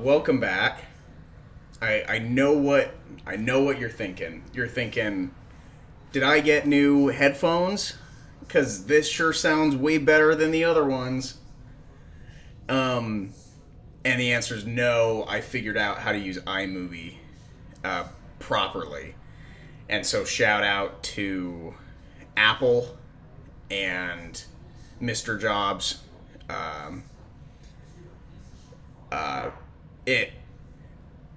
Welcome back. I know what you're thinking. You're thinking, did I get new headphones? Because this sure sounds way better than the other ones. Um, and the answer is no. I figured out how to use iMovie uh, properly, and so shout out to Apple and Mr. Jobs. Um, it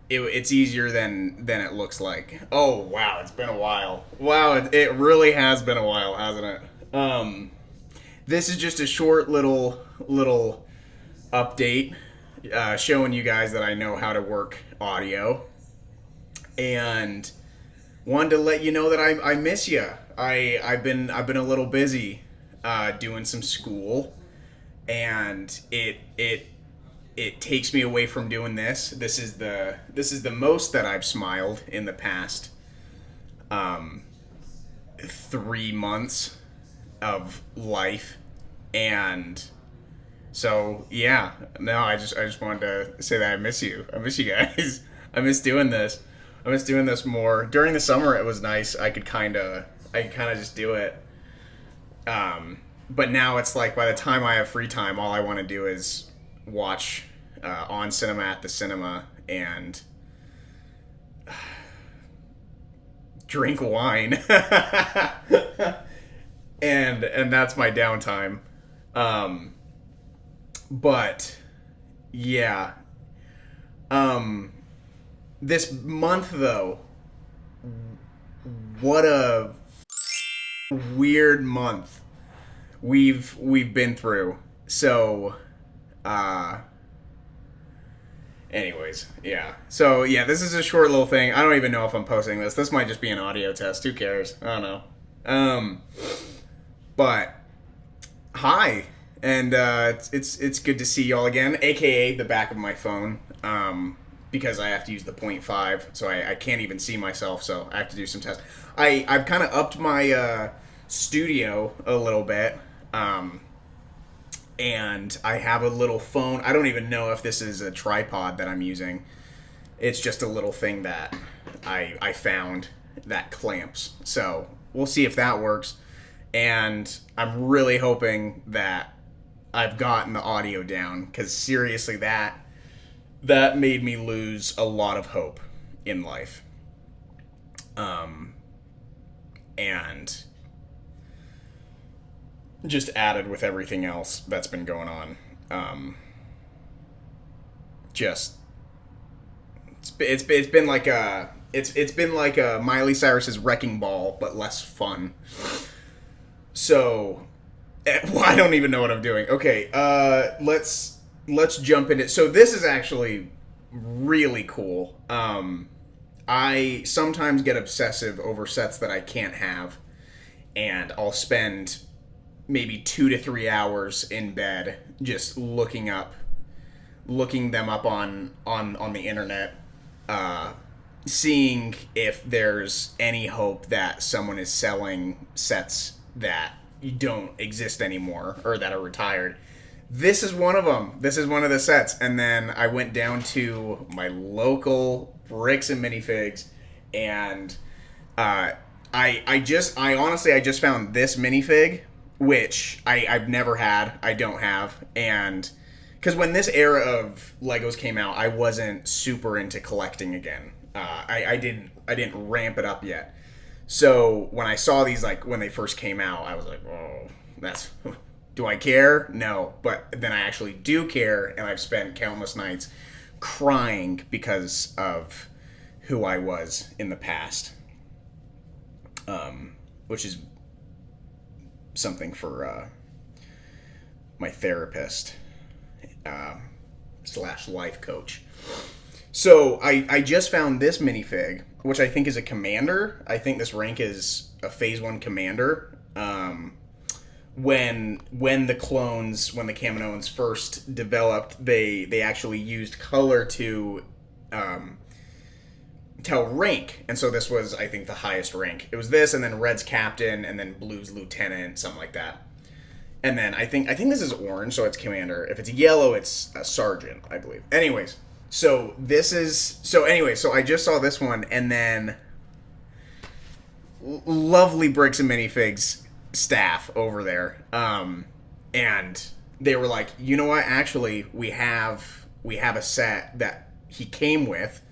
it's easier than it looks like. Oh wow, it's been a while. Wow, it really has been a while, hasn't it? This is just a short little update, showing you guys that I know how to work audio, and wanted to let you know that I miss you. I've been a little busy doing some school, and it takes me away from doing this. This is the most that I've smiled in the past 3 months of life, and so yeah. No, I just wanted to say that I miss you. I miss you guys. I miss doing this. I miss doing this more during the summer. It was nice. I could kind of just do it. But now it's like by the time I have free time, all I want to do is watch on cinema at the cinema and drink wine, and that's my downtime. Um, but yeah, um, this month though, what a weird month we've been through. So, uh, anyways, yeah. So yeah, this is a short little thing. I don't even know if I'm posting this. This might just be an audio test. Who cares? I don't know. Um, but hi, and it's good to see y'all again, aka the back of my phone. Because I have to use the point .5, so I can't even see myself. So I have to do some tests. I've kind of upped my studio a little bit. And I have a little phone. I don't even know if this is a tripod that I'm using. It's just a little thing that I found that clamps. So we'll see if that works. And I'm really hoping that I've gotten the audio down, because seriously, that made me lose a lot of hope in life. And just added with everything else that's been going on. Just it's been like a Miley Cyrus's Wrecking Ball, but less fun. So, well, I don't even know what I'm doing. Okay, let's jump into. So this is actually really cool. I sometimes get obsessive over sets that I can't have, and I'll spend maybe 2 to 3 hours in bed just looking them up on the internet, seeing if there's any hope that someone is selling sets that don't exist anymore or that are retired. This is one of them. This is one of the sets. And then I went down to my local Bricks and Minifigs, and I honestly just found this minifig, which I've never had. I don't have. And because when this era of Legos came out, I wasn't super into collecting again. I didn't ramp it up yet. So when I saw these, like when they first came out, I was like, oh, that's. Do I care? No. But then I actually do care, and I've spent countless nights crying because of who I was in the past. Which is something for my therapist / life coach. So I just found this minifig, which I think is a commander. I think this rank is a Phase 1 commander. When the Kaminoans first developed, they actually used color to tell rank, and so this was, I think, the highest rank. It was this, and then red's captain, and then blue's lieutenant, something like that. And then I think this is orange, so it's commander. If it's yellow, it's a sergeant, I believe. Anyways, So this is so anyway. So I just saw this one, and then lovely Bricks and Minifigs staff over there, and they were like, you know what? Actually, we have a set that he came with,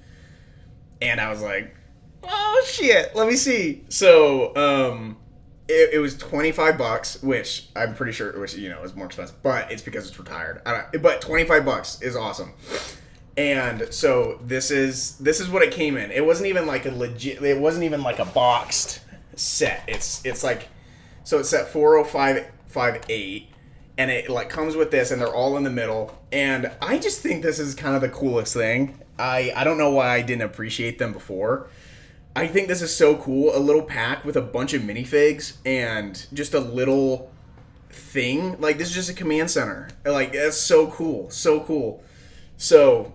and I was like, oh shit, let me see. So it was $25, which I'm pretty sure, which is more expensive, but it's because it's retired. But $25 is awesome. And so this is what it came in. It wasn't even like a legit. It wasn't even like a boxed set. It's like, so it's set 40558, and it like comes with this, and they're all in the middle. And I just think this is kind of the coolest thing. I don't know why I didn't appreciate them before. I think this is so cool. A little pack with a bunch of minifigs and just a little thing. Like, this is just a command center. Like, that's so cool. So cool. So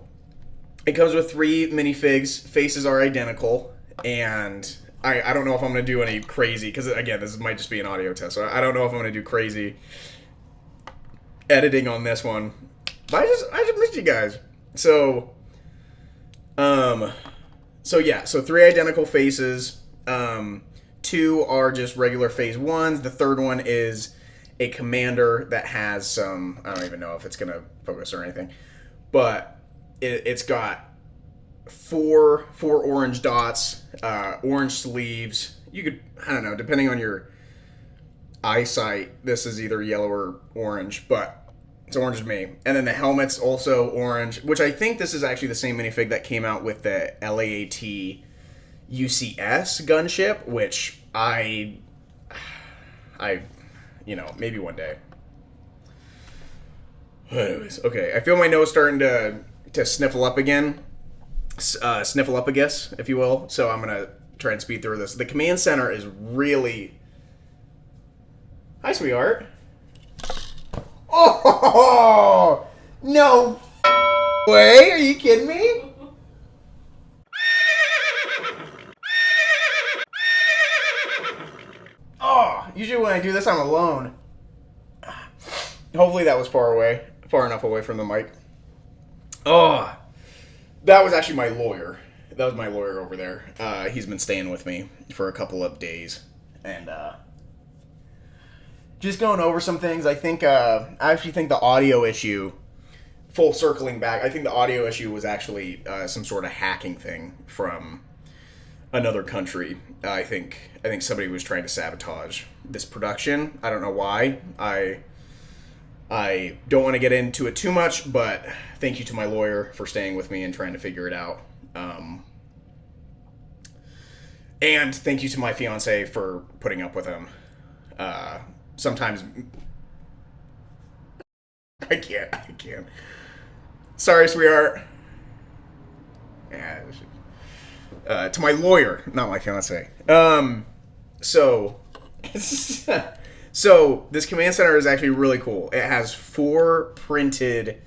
it comes with 3 minifigs. Faces are identical. And I don't know if I'm going to do any crazy, because, again, this might just be an audio test. So I don't know if I'm going to do crazy editing on this one. But I just missed you guys. So, yeah, so 3 identical faces. 2 are just regular phase 1s. The third one is a commander that has some, I don't even know if it's going to focus or anything, but it's got 4 orange dots, orange sleeves. You could, I don't know, depending on your eyesight, this is either yellow or orange, but it's orange to me. And then the helmet's also orange, which I think this is actually the same minifig that came out with the LAAT UCS gunship, which I maybe one day. Anyways, okay, I feel my nose starting to sniffle up again. Sniffle up, I guess, if you will. So I'm going to try and speed through this. The command center is really... Hi, sweetheart. Oh, no way. Are you kidding me? Oh, usually when I do this, I'm alone. Hopefully that was far enough away from the mic. Oh, that was actually my lawyer. That was my lawyer over there. He's been staying with me for a couple of days. And, just going over some things. I actually think the audio issue, full circling back, I think the audio issue was actually some sort of hacking thing from another country. I think somebody was trying to sabotage this production. I don't know why. I don't want to get into it too much, but thank you to my lawyer for staying with me and trying to figure it out. And thank you to my fiance for putting up with him. Sometimes I can't. Sorry, sweetheart. Yeah. To my lawyer, not my fiance. So this command center is actually really cool. It has 4 printed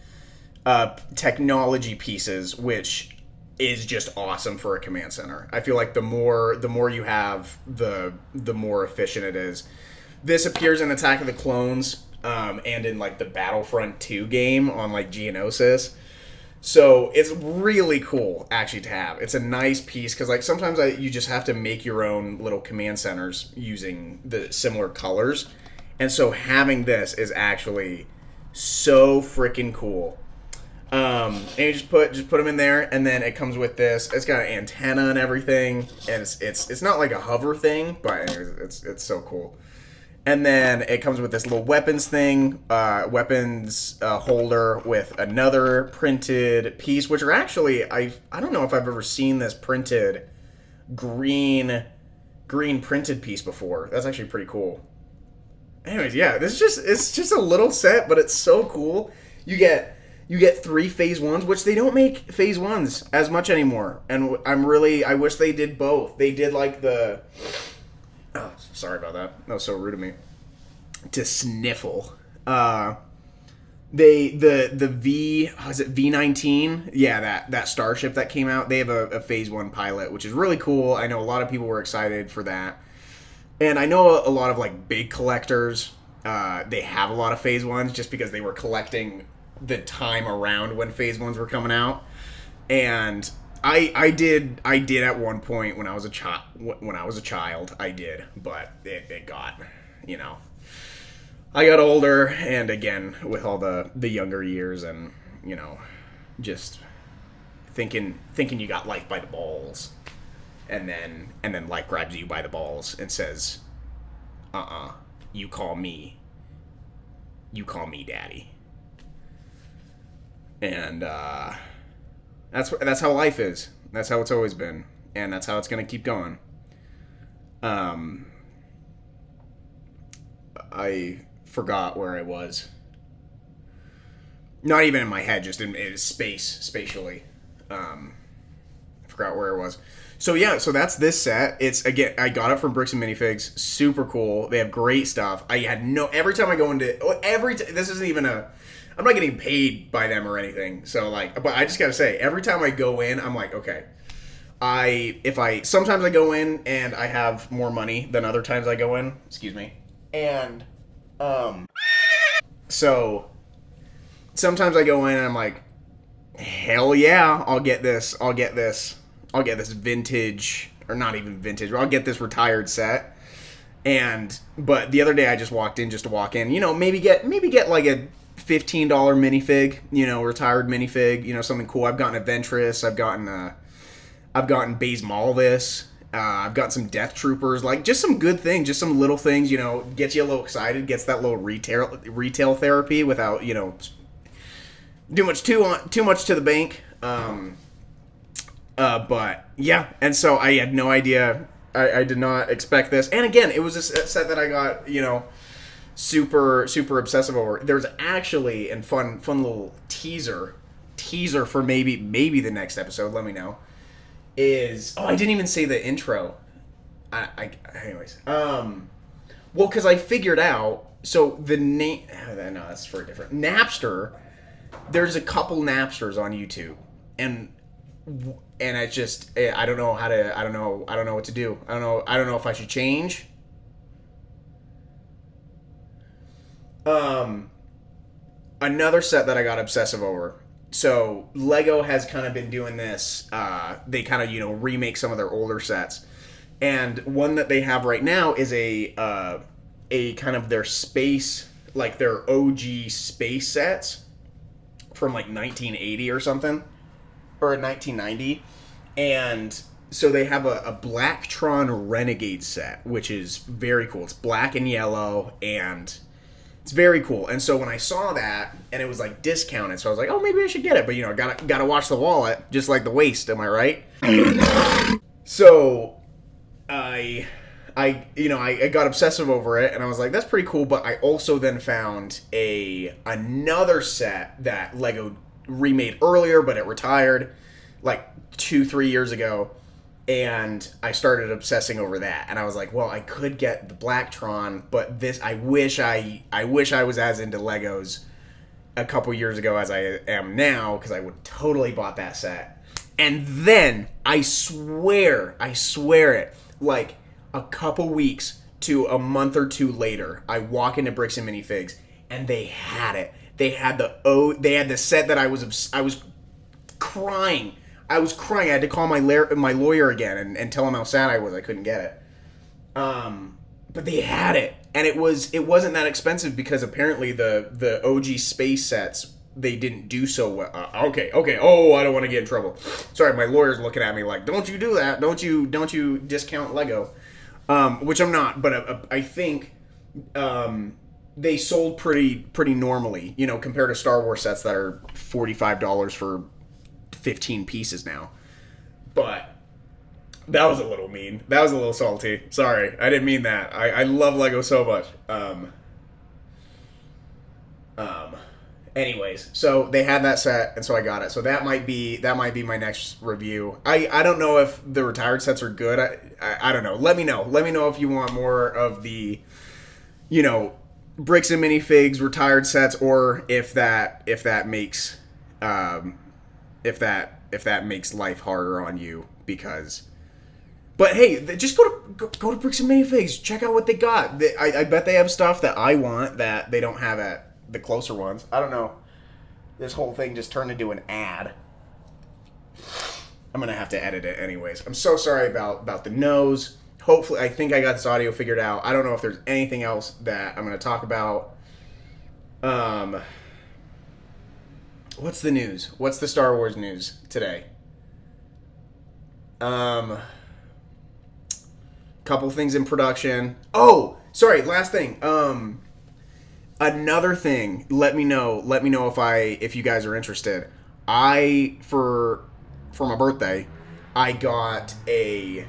technology pieces, which is just awesome for a command center. I feel like the more you have, the more efficient it is. This appears in Attack of the Clones, and in like the Battlefront 2 game on like Geonosis. So it's really cool actually to have. It's a nice piece because like sometimes you just have to make your own little command centers using the similar colors, and so having this is actually so freaking cool. And you just put them in there, and then it comes with this. It's got an antenna and everything, and it's not like a hover thing, but it's so cool. And then it comes with this little weapons thing, weapons holder with another printed piece, which are actually, I don't know if I've ever seen this printed green printed piece before. That's actually pretty cool. Anyways, yeah, it's just a little set, but it's so cool. You get 3 phase 1s, which they don't make phase 1s as much anymore. And I wish they did both. They did like the... Oh, sorry about that. That was so rude of me. To sniffle. The V19? Yeah, that starship that came out. They have a phase 1 pilot, which is really cool. I know a lot of people were excited for that. And I know a lot of like big collectors, they have a lot of phase 1s just because they were collecting the time around when phase 1s were coming out. And I did at one point when I was a child. I did, but it got, you know, I got older, and again with all the younger years, and you know, just thinking you got life by the balls, and then life grabs you by the balls and says, you call me daddy. And that's how life is. That's how it's always been, and that's how it's gonna keep going. I forgot where I was. Not even in my head, just in spatially. I forgot where I was. So yeah, so that's this set. It's, again, I got it from Bricks and Minifigs. Super cool. They have great stuff. I had every time I go into this isn't even I'm not getting paid by them or anything. So like, but I just gotta say, every time I go in, I'm like, okay. Sometimes I go in and I have more money than other times I go in. Excuse me. And so sometimes I go in and I'm like, hell yeah, I'll get this vintage, or not even vintage, I'll get this retired set. But the other day I just walked in just to walk in, you know, maybe get like a $15 minifig, you know, retired minifig, you know, something cool. I've gotten a Ventress, I've gotten Baze Malvis, I've got some Death Troopers, like just some good things, just some little things, you know, gets you a little excited, gets that little retail therapy without, you know, too much to the bank. But yeah, and so I had no idea. I did not expect this. And again, it was a set that I got, you know, super obsessive over. There's actually a fun little teaser for maybe the next episode. Let me know. I didn't even say the intro. Anyways. Well, because I figured out. So the name. No, that's for a different Napster. There's a couple Napsters on YouTube, and I just, I don't know what to do. I don't know if I should change. Another set that I got obsessive over. So Lego has kind of been doing this. They kind of, you know, remake some of their older sets, and one that they have right now is a kind of their space, like their OG space sets from like 1980 or something, or 1990, and so they have a Blacktron Renegade set, which is very cool. It's black and yellow, and it's very cool. And so when I saw that, and it was like discounted, so I was like, oh, maybe I should get it. But, you know, gotta watch the wallet, just like the waist, am I right? So I got obsessive over it, and I was like, that's pretty cool. But I also then found another set that Lego remade earlier, but it retired like 2-3 years ago, and I started obsessing over that. And I was like, well, I could get the Blacktron, but this, I wish I was as into Legos a couple years ago as I am now, because I would totally bought that set. And then I swear it, like a couple weeks to a month or two later, I walk into Bricks and Minifigs, and they had it. They had the set that I was crying. I had to call my lawyer again and tell him how sad I was. I couldn't get it. But they had it, and it wasn't that expensive, because apparently the OG space sets, they didn't do so well. Okay. Oh, I don't want to get in trouble. Sorry, my lawyer's looking at me like, don't you do that? Don't you discount Lego? Which I'm not, but I think they sold pretty normally, you know, compared to Star Wars sets that are $45 for 15 pieces now. But that was a little mean. That was a little salty. Sorry, I didn't mean that. I love Lego so much. Anyways, so they had that set, and so I got it. So that might be my next review. I don't know if the retired sets are good. I don't know. Let me know. Let me know if you want more of the, you know, Bricks and Minifigs retired sets, or if that makes if that makes life harder on you, because. But hey, just go to Bricks and Minifigs. Check out what they got. I bet they have stuff that I want that they don't have at the closer ones. I don't know. This whole thing just turned into an ad. I'm gonna have to edit it anyways. I'm so sorry about the nose. Hopefully, I think I got this audio figured out. I don't know if there's anything else that I'm gonna talk about. What's the news? What's the Star Wars news today? Couple things in production. Oh, sorry, last thing. Another thing. Let me know if you guys are interested. For my birthday, I got I'm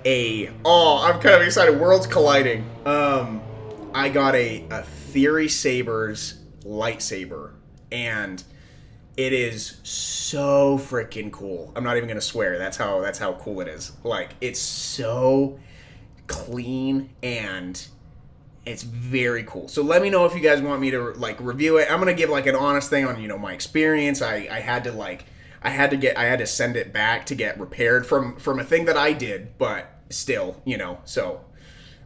kind of excited. Worlds colliding. I got a Theory Sabers lightsaber, and it is so freaking cool. I'm not even gonna swear. That's how cool it is. Like, it's so clean and it's very cool. So let me know if you guys want me to like review it. I'm gonna give like an honest thing on my experience. I had to send it back to get repaired from a thing that I did, but still, So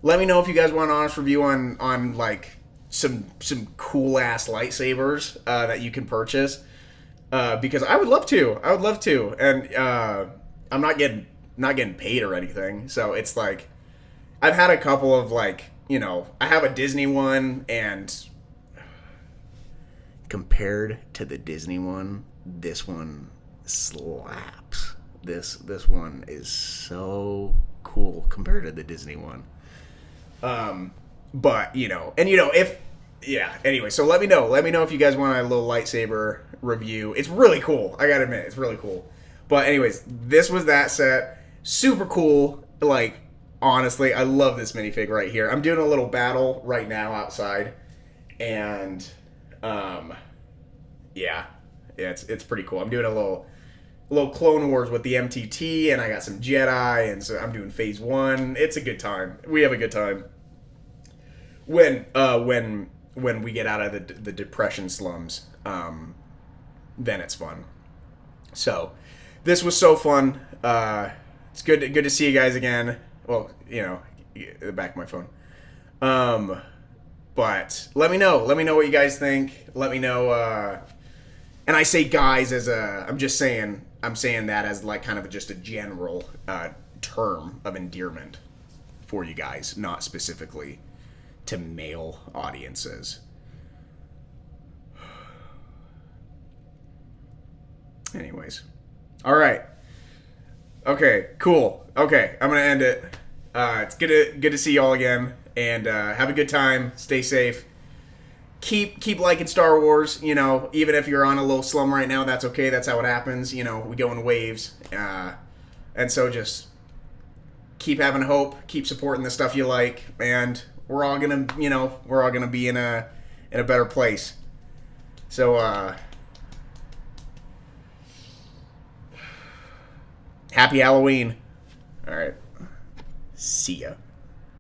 let me know if you guys want an honest review on like some cool ass lightsabers that you can purchase. Because I would love to. And I'm not getting paid or anything. So it's like I've had a couple of like, I have a Disney one, and compared to the Disney one, this one slaps. This one is so cool compared to the Disney one. But anyway, so let me know if you guys want a little lightsaber review. It's really cool. I gotta admit, it's really cool. But anyways, this was that set. Super cool. Like, honestly, I love this minifig right here. I'm doing a little battle right now outside, and it's pretty cool. I'm doing a little Clone Wars with the MTT, and I got some Jedi, and so I'm doing Phase 1. It's a good time. We have a good time. When we get out of the depression slums, then it's fun. So this was so fun. It's good to see you guys again. Well, the back of my phone. But let me know what you guys think. Let me know. And I say guys as I'm saying that as like kind of just a general term of endearment for you guys, not specifically to male audiences. Anyways. All right. Okay, cool. Okay, I'm going to end it. It's good to see y'all again, and have a good time. Stay safe. Keep liking Star Wars, even if you're on a little slum right now, that's okay. That's how it happens. We go in waves. And so just keep having hope, keep supporting the stuff you like, and we're all going to be in a better place. So happy Halloween. All right. See ya.